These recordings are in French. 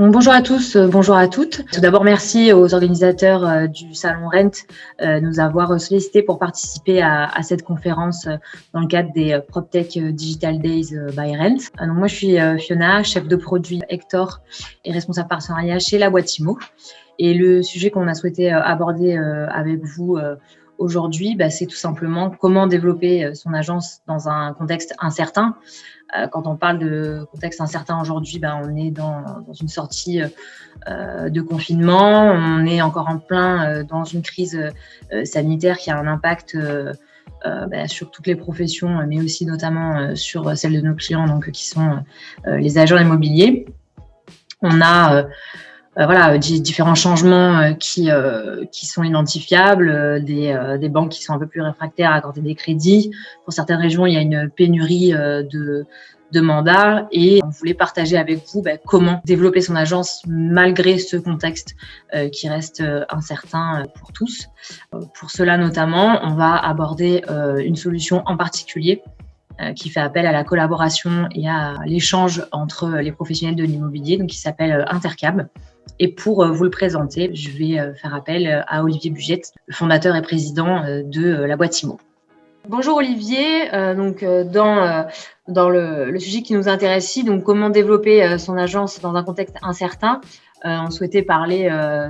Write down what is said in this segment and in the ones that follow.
Bonjour à tous, bonjour à toutes. Tout d'abord, merci aux organisateurs du Salon Rent de nous avoir sollicités pour participer à cette conférence dans le cadre des PropTech Digital Days by Rent. Donc moi, je suis Fiona, chef de produit Hector et responsable partenariat chez La Boîte Immo. Et le sujet qu'on a souhaité aborder avec vous aujourd'hui, c'est tout simplement comment développer son agence dans un contexte incertain. Quand on parle de contexte incertain aujourd'hui, on est dans une sortie de confinement, on est encore en plein dans une crise sanitaire qui a un impact sur toutes les professions, mais aussi notamment sur celle de nos clients, donc qui sont les agents immobiliers. On a différents changements qui sont identifiables, des banques qui sont un peu plus réfractaires à accorder des crédits. Pour certaines régions, il y a une pénurie de mandats et on voulait partager avec vous comment développer son agence malgré ce contexte qui reste incertain pour tous. Pour cela notamment, on va aborder une solution en particulier qui fait appel à la collaboration et à l'échange entre les professionnels de l'immobilier, donc qui s'appelle Intercab. Et pour vous le présenter, je vais faire appel à Olivier Bugette, le fondateur et président de La Boîte Immo. Bonjour Olivier, dans le sujet qui nous intéresse ici, donc comment développer son agence dans un contexte incertain, on souhaitait parler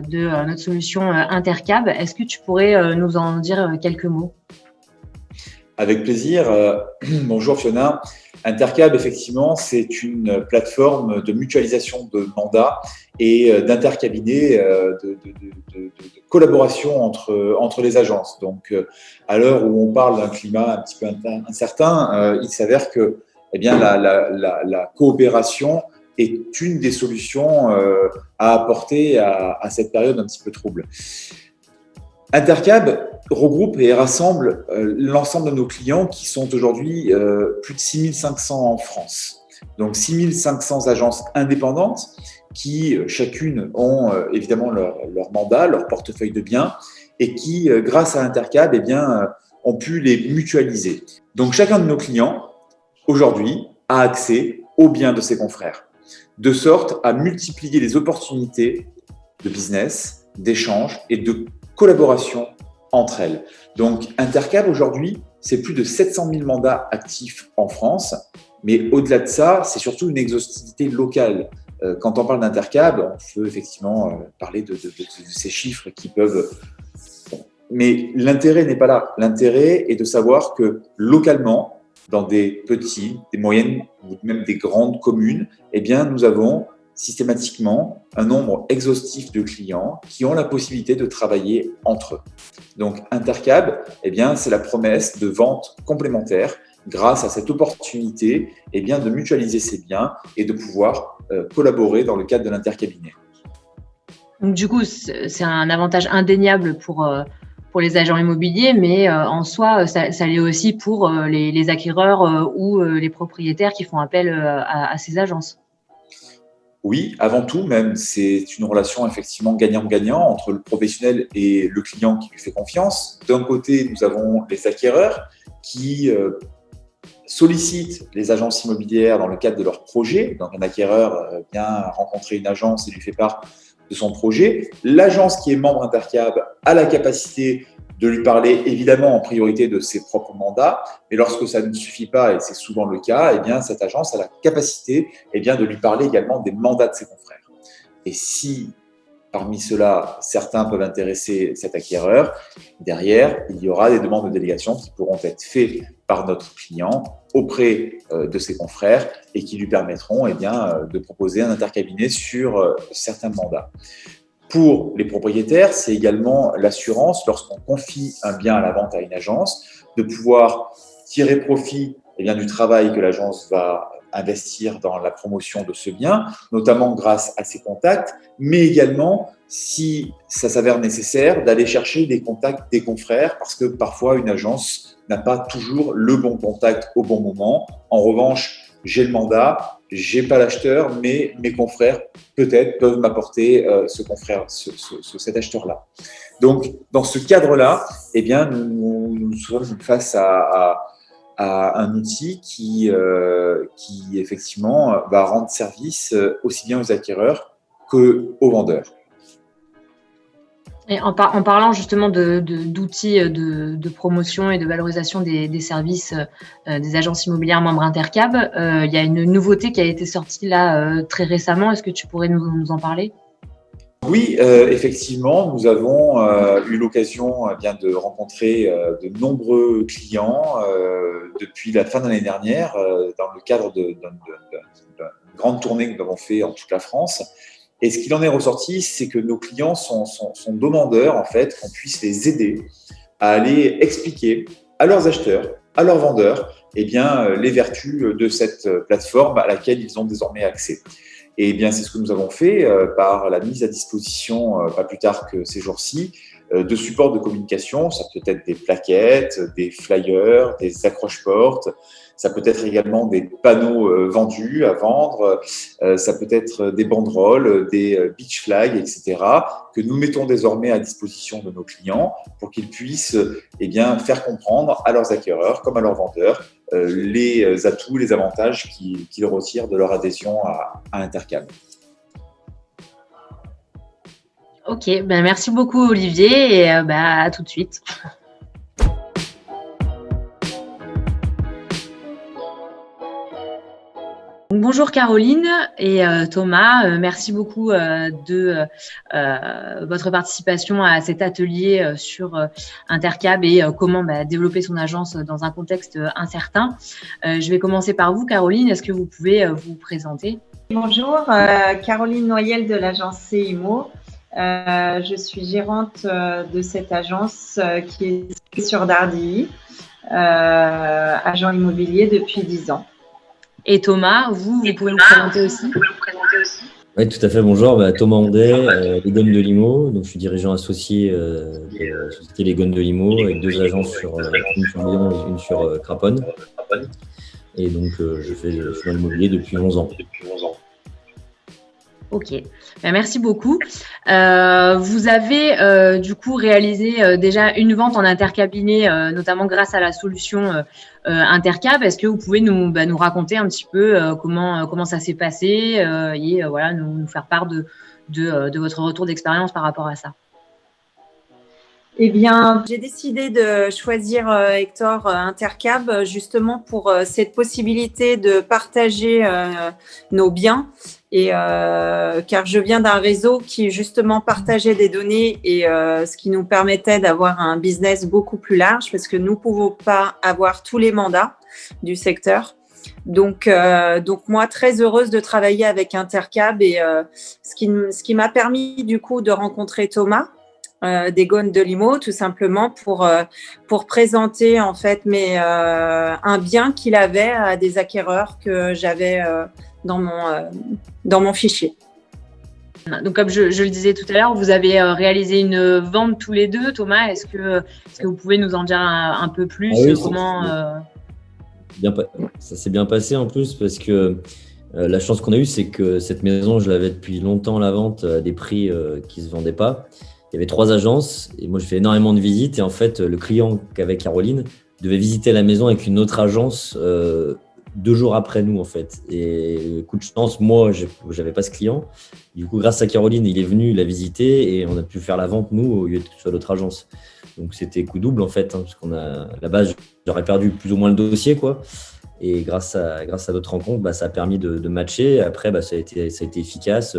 de notre solution Intercab. Est-ce que tu pourrais nous en dire quelques mots ? Avec plaisir. Bonjour Fiona. Intercab, effectivement, c'est une plateforme de mutualisation de mandats et d'intercabinet, de collaboration entre les agences. Donc, à l'heure où on parle d'un climat un petit peu incertain, il s'avère que la coopération est une des solutions à apporter à cette période un petit peu trouble. Intercab regroupe et rassemble l'ensemble de nos clients qui sont aujourd'hui plus de 6500 en France. Donc 6500 agences indépendantes qui chacune ont évidemment leur mandat, leur portefeuille de biens et qui, grâce à Intercab, ont pu les mutualiser. Donc chacun de nos clients aujourd'hui a accès aux biens de ses confrères, de sorte à multiplier les opportunités de business, d'échange et de collaboration entre elles. Donc, Intercab, aujourd'hui, c'est plus de 700 000 mandats actifs en France. Mais au-delà de ça, c'est surtout une exhaustivité locale. Quand on parle d'Intercab, on peut effectivement parler de ces chiffres qui peuvent… Mais l'intérêt n'est pas là. L'intérêt est de savoir que localement, dans des petites, des moyennes ou même des grandes communes, nous avons systématiquement un nombre exhaustif de clients qui ont la possibilité de travailler entre eux. Donc, Intercab, c'est la promesse de vente complémentaire grâce à cette opportunité de mutualiser ses biens et de pouvoir collaborer dans le cadre de l'intercabinet. Donc, du coup, c'est un avantage indéniable pour les agents immobiliers, mais en soi, ça l'est aussi pour les acquéreurs ou les propriétaires qui font appel à ces agences. Oui, avant tout même, c'est une relation effectivement gagnant-gagnant entre le professionnel et le client qui lui fait confiance. D'un côté, nous avons les acquéreurs qui sollicitent les agences immobilières dans le cadre de leur projet. Donc, un acquéreur vient rencontrer une agence et lui fait part de son projet. L'agence qui est membre Intercab a la capacité de lui parler évidemment en priorité de ses propres mandats, mais lorsque ça ne suffit pas, et c'est souvent le cas, cette agence a la capacité de lui parler également des mandats de ses confrères. Et si parmi ceux-là, certains peuvent intéresser cet acquéreur, derrière, il y aura des demandes de délégation qui pourront être faites par notre client auprès de ses confrères et qui lui permettront de proposer un intercabinet sur certains mandats. Pour les propriétaires, c'est également l'assurance, lorsqu'on confie un bien à la vente à une agence, de pouvoir tirer profit du travail que l'agence va investir dans la promotion de ce bien, notamment grâce à ses contacts, mais également, si ça s'avère nécessaire, d'aller chercher des contacts des confrères, parce que parfois une agence n'a pas toujours le bon contact au bon moment. En revanche, j'ai le mandat, j'ai pas l'acheteur, mais mes confrères peut-être peuvent m'apporter cet acheteur-là. Donc, dans ce cadre-là, nous sommes face à un outil qui effectivement va rendre service aussi bien aux acquéreurs qu'aux vendeurs. Et en parlant justement d'outils de promotion et de valorisation des services des agences immobilières membres Intercab, il y a une nouveauté qui a été sortie là très récemment. Est-ce que tu pourrais nous en parler ? Oui, effectivement, nous avons eu l'occasion de rencontrer de nombreux clients depuis la fin de l'année dernière dans le cadre d'une grande tournée que nous avons fait en toute la France. Et ce qu'il en est ressorti, c'est que nos clients sont demandeurs en fait qu'on puisse les aider à aller expliquer à leurs acheteurs, à leurs vendeurs, les vertus de cette plateforme à laquelle ils ont désormais accès. Et bien, c'est ce que nous avons fait par la mise à disposition, pas plus tard que ces jours-ci, de supports de communication. Ça peut être des plaquettes, des flyers, des accroche-portes. Ça peut être également des panneaux vendus à vendre. Ça peut être des banderoles, des beach flags, etc. que nous mettons désormais à disposition de nos clients pour qu'ils puissent faire comprendre à leurs acquéreurs comme à leurs vendeurs les atouts, les avantages qu'ils retirent de leur adhésion à Intercab. Ok, merci beaucoup Olivier et à tout de suite. Bonjour Caroline et Thomas, merci beaucoup de votre participation à cet atelier sur Intercab et comment développer son agence dans un contexte incertain. Je vais commencer par vous Caroline, est-ce que vous pouvez vous présenter ? Bonjour, Caroline Noyel de l'agence CIMO. Je suis gérante de cette agence qui est sur Dardilly, agent immobilier depuis 10 ans. Et Thomas, vous pouvez vous présenter aussi ? Oui, tout à fait. Bonjour, Thomas Ondet, Les Gones de Limo. Donc, je suis dirigeant associé de la société Les Gones de Limo avec 2 agences, une sur Lyon et une sur Craponne. Et donc, je fais dans l'immobilier depuis 11 ans. Ok, merci beaucoup. Vous avez du coup réalisé déjà une vente en intercabinet, notamment grâce à la solution Intercab. Est-ce que vous pouvez nous raconter un petit peu comment ça s'est passé et nous faire part de votre retour d'expérience par rapport à ça? Eh bien, j'ai décidé de choisir Hector Intercab justement pour cette possibilité de partager nos biens et car je viens d'un réseau qui justement partageait des données et ce qui nous permettait d'avoir un business beaucoup plus large parce que nous ne pouvons pas avoir tous les mandats du secteur. Donc moi, très heureuse de travailler avec Intercab et ce qui m'a permis du coup de rencontrer Thomas des Gones de Limo, tout simplement pour présenter en fait un bien qu'il avait à des acquéreurs que j'avais dans mon fichier. Donc comme je le disais tout à l'heure, vous avez réalisé une vente tous les deux. Thomas, est-ce que vous pouvez nous en dire un peu plus? Oui, comment ça s'est bien passé en plus parce que la chance qu'on a eue, c'est que cette maison, je l'avais depuis longtemps à la vente à des prix qui ne se vendaient pas. Il y avait 3 agences et moi, je fais énormément de visites. Et en fait, le client qu'avait Caroline devait visiter la maison avec une autre agence 2 jours après nous, en fait. Et coup de chance, moi, je n'avais pas ce client. Du coup, grâce à Caroline, il est venu la visiter et on a pu faire la vente, nous, au lieu de que ce soit l'autre agence. Donc, c'était coup double, en fait, parce à la base, j'aurais perdu plus ou moins le dossier, quoi. Et grâce à notre rencontre, ça a permis de matcher. Après, ça a été efficace.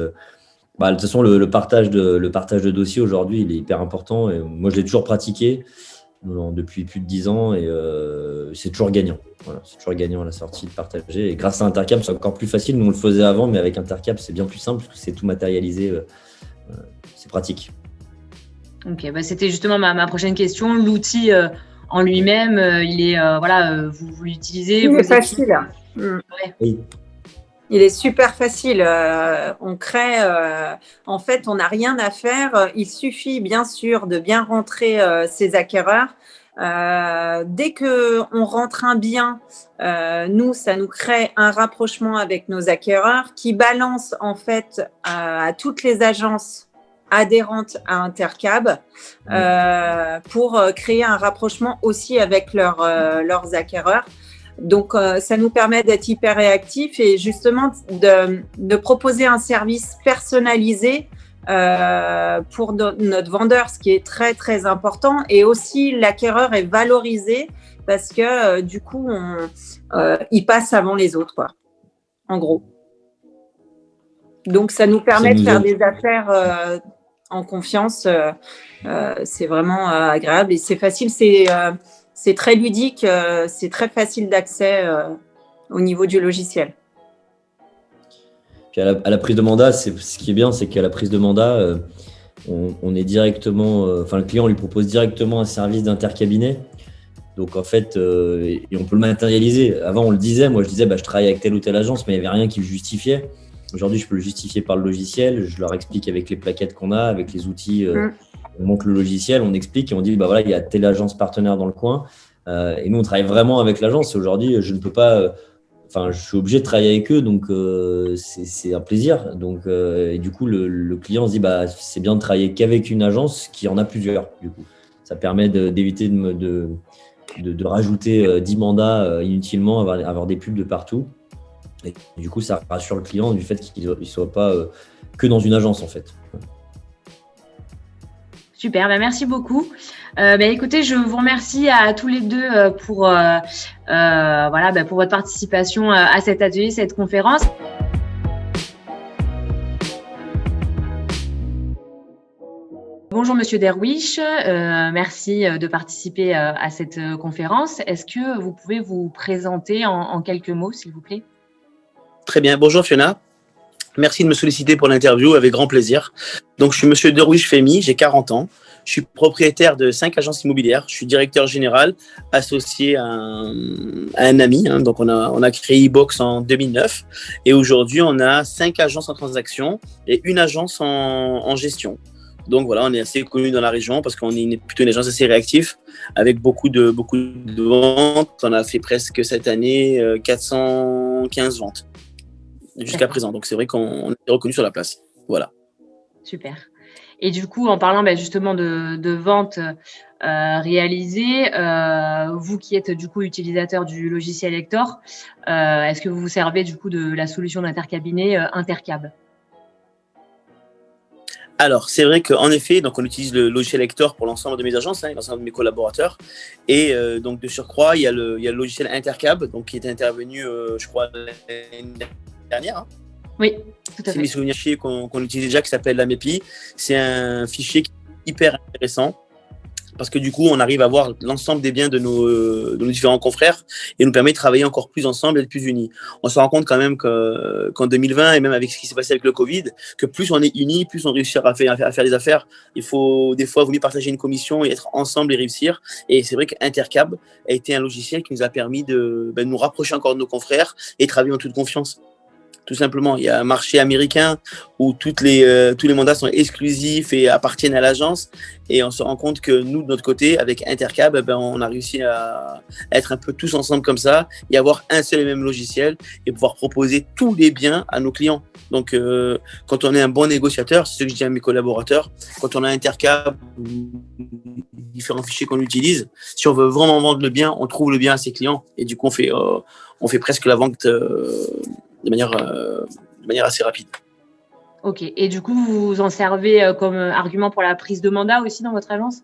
De toute façon, le partage de dossiers aujourd'hui, il est hyper important. Et moi, je l'ai toujours pratiqué depuis plus de 10 ans et c'est toujours gagnant. Voilà, c'est toujours gagnant à la sortie de partager. Et grâce à Intercab, c'est encore plus facile. Nous, on le faisait avant, mais avec Intercab, c'est bien plus simple parce que c'est tout matérialisé. C'est pratique. Ok, c'était justement ma prochaine question. L'outil en lui-même, il est vous l'utilisez. Il est facile. Oui. Il est super facile. On crée, en fait, on n'a rien à faire. Il suffit bien sûr de bien rentrer ses acquéreurs. Dès qu'on rentre un bien, ça nous crée un rapprochement avec nos acquéreurs qui balance en fait à toutes les agences adhérentes à Intercab pour créer un rapprochement aussi avec leurs acquéreurs. Donc, ça nous permet d'être hyper réactifs et justement de proposer un service personnalisé pour notre vendeur, ce qui est très, très important. Et aussi, l'acquéreur est valorisé parce que du coup, il passe avant les autres, quoi, en gros. Donc, ça nous permet de faire des affaires en confiance. C'est vraiment agréable et c'est facile. C'est très ludique. C'est très facile d'accès au niveau du logiciel. Puis à la prise de mandat, ce qui est bien, c'est qu'à la prise de mandat, on est directement, le client lui propose directement un service d'intercabinet. Donc en fait, et on peut le matérialiser. Avant, on le disait, moi je disais, je travaille avec telle ou telle agence, mais il n'y avait rien qui le justifiait. Aujourd'hui, je peux le justifier par le logiciel. Je leur explique avec les plaquettes qu'on a, avec les outils. On monte le logiciel, on explique et on dit, voilà, il y a telle agence partenaire dans le coin. Et nous, on travaille vraiment avec l'agence. Aujourd'hui, je ne peux pas… je suis obligé de travailler avec eux, donc c'est un plaisir. Donc, et du coup, le client se dit, c'est bien de travailler qu'avec une agence qui en a plusieurs. Du coup, ça permet d'éviter de rajouter 10 mandats inutilement, avoir des pubs de partout. Et du coup, ça rassure le client du fait qu'il ne soit pas que dans une agence, en fait. Super, merci beaucoup. Écoutez, je vous remercie à tous les deux pour votre participation à cet atelier, cette conférence. Bonjour Monsieur Derwish, merci de participer à cette conférence. Est-ce que vous pouvez vous présenter en quelques mots, s'il vous plaît? Très bien, bonjour Fiona. Merci de me solliciter pour l'interview, avec grand plaisir. Donc, je suis Monsieur Derwish Femi, j'ai 40 ans. Je suis propriétaire de 5 agences immobilières. Je suis directeur général associé à un ami. Donc, on a créé eBox en 2009. Et aujourd'hui, on a 5 agences en transaction et une agence en gestion. Donc, voilà, on est assez connu dans la région parce qu'on est plutôt une agence assez réactive avec beaucoup de ventes. On a fait presque cette année 415 ventes jusqu'à présent. Donc, c'est vrai qu'on est reconnu sur la place. Voilà. Super. Et du coup, en parlant justement de ventes réalisées, vous qui êtes du coup utilisateur du logiciel Hector, est-ce que vous vous servez du coup de la solution d'intercabinet Intercab? Alors, c'est vrai qu'en effet, donc on utilise le logiciel Hector pour l'ensemble de mes agences, l'ensemble de mes collaborateurs. Et donc, de surcroît, il y a le logiciel Intercab, donc, qui est intervenu, je crois, l'année dernière. Oui, tout à fait. C'est mes souvenirs fichiers qu'on utilise déjà, qui s'appelle la MEPI. C'est un fichier qui est hyper intéressant parce que du coup, on arrive à voir l'ensemble des biens de nos différents confrères et nous permet de travailler encore plus ensemble et de plus unis. On se rend compte quand même qu'en 2020, et même avec ce qui s'est passé avec le Covid, que plus on est unis, plus on réussit à faire des affaires. Il faut des fois venir partager une commission et être ensemble et réussir. Et c'est vrai qu'Intercab a été un logiciel qui nous a permis de nous rapprocher encore de nos confrères et travailler en toute confiance. Tout simplement, il y a un marché américain où tous les mandats sont exclusifs et appartiennent à l'agence. Et on se rend compte que nous, de notre côté, avec Intercab, on a réussi à être un peu tous ensemble comme ça et avoir un seul et même logiciel et pouvoir proposer tous les biens à nos clients. Donc, quand on est un bon négociateur, c'est ce que je dis à mes collaborateurs, quand on a Intercab, différents fichiers qu'on utilise, si on veut vraiment vendre le bien, on trouve le bien à ses clients. Et du coup, on fait presque la vente de manière assez rapide. Ok. Et du coup, vous vous en servez comme argument pour la prise de mandat aussi dans votre agence?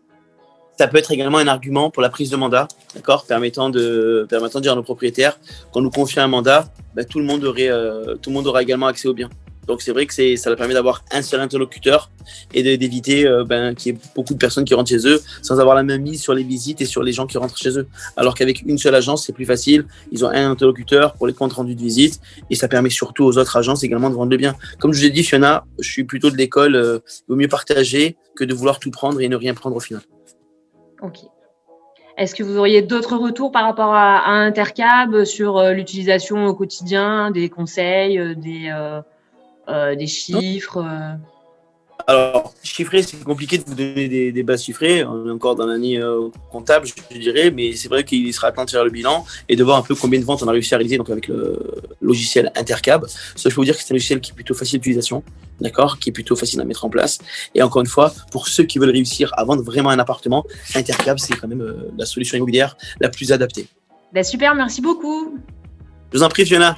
Ça peut être également un argument pour la prise de mandat, d'accord, permettant de dire à nos propriétaires, quand nous confie un mandat, tout le monde aura également accès aux biens. Donc c'est vrai que ça leur permet d'avoir un seul interlocuteur et d'éviter qu'il y ait beaucoup de personnes qui rentrent chez eux sans avoir la même mise sur les visites et sur les gens qui rentrent chez eux. Alors qu'avec une seule agence, c'est plus facile. Ils ont un interlocuteur pour les comptes rendus de visite et ça permet surtout aux autres agences également de vendre le bien. Comme je vous ai dit, Fiona, je suis plutôt de l'école, il vaut mieux partager que de vouloir tout prendre et ne rien prendre au final. Ok. Est-ce que vous auriez d'autres retours par rapport à Intercab sur l'utilisation au quotidien, des conseils, des chiffres? Alors, chiffrer, c'est compliqué de vous donner des bases chiffrées. On est encore dans l'année comptable, je dirais, mais c'est vrai qu'il sera temps de faire le bilan et de voir un peu combien de ventes on a réussi à réaliser donc avec le logiciel Intercab. Ça, je peux vous dire que c'est un logiciel qui est plutôt facile d'utilisation, d'accord, qui est plutôt facile à mettre en place. Et encore une fois, pour ceux qui veulent réussir à vendre vraiment un appartement, Intercab, c'est quand même la solution immobilière la plus adaptée. Super, merci beaucoup. Je vous en prie, Fiona.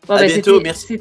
Bon, à bientôt, merci.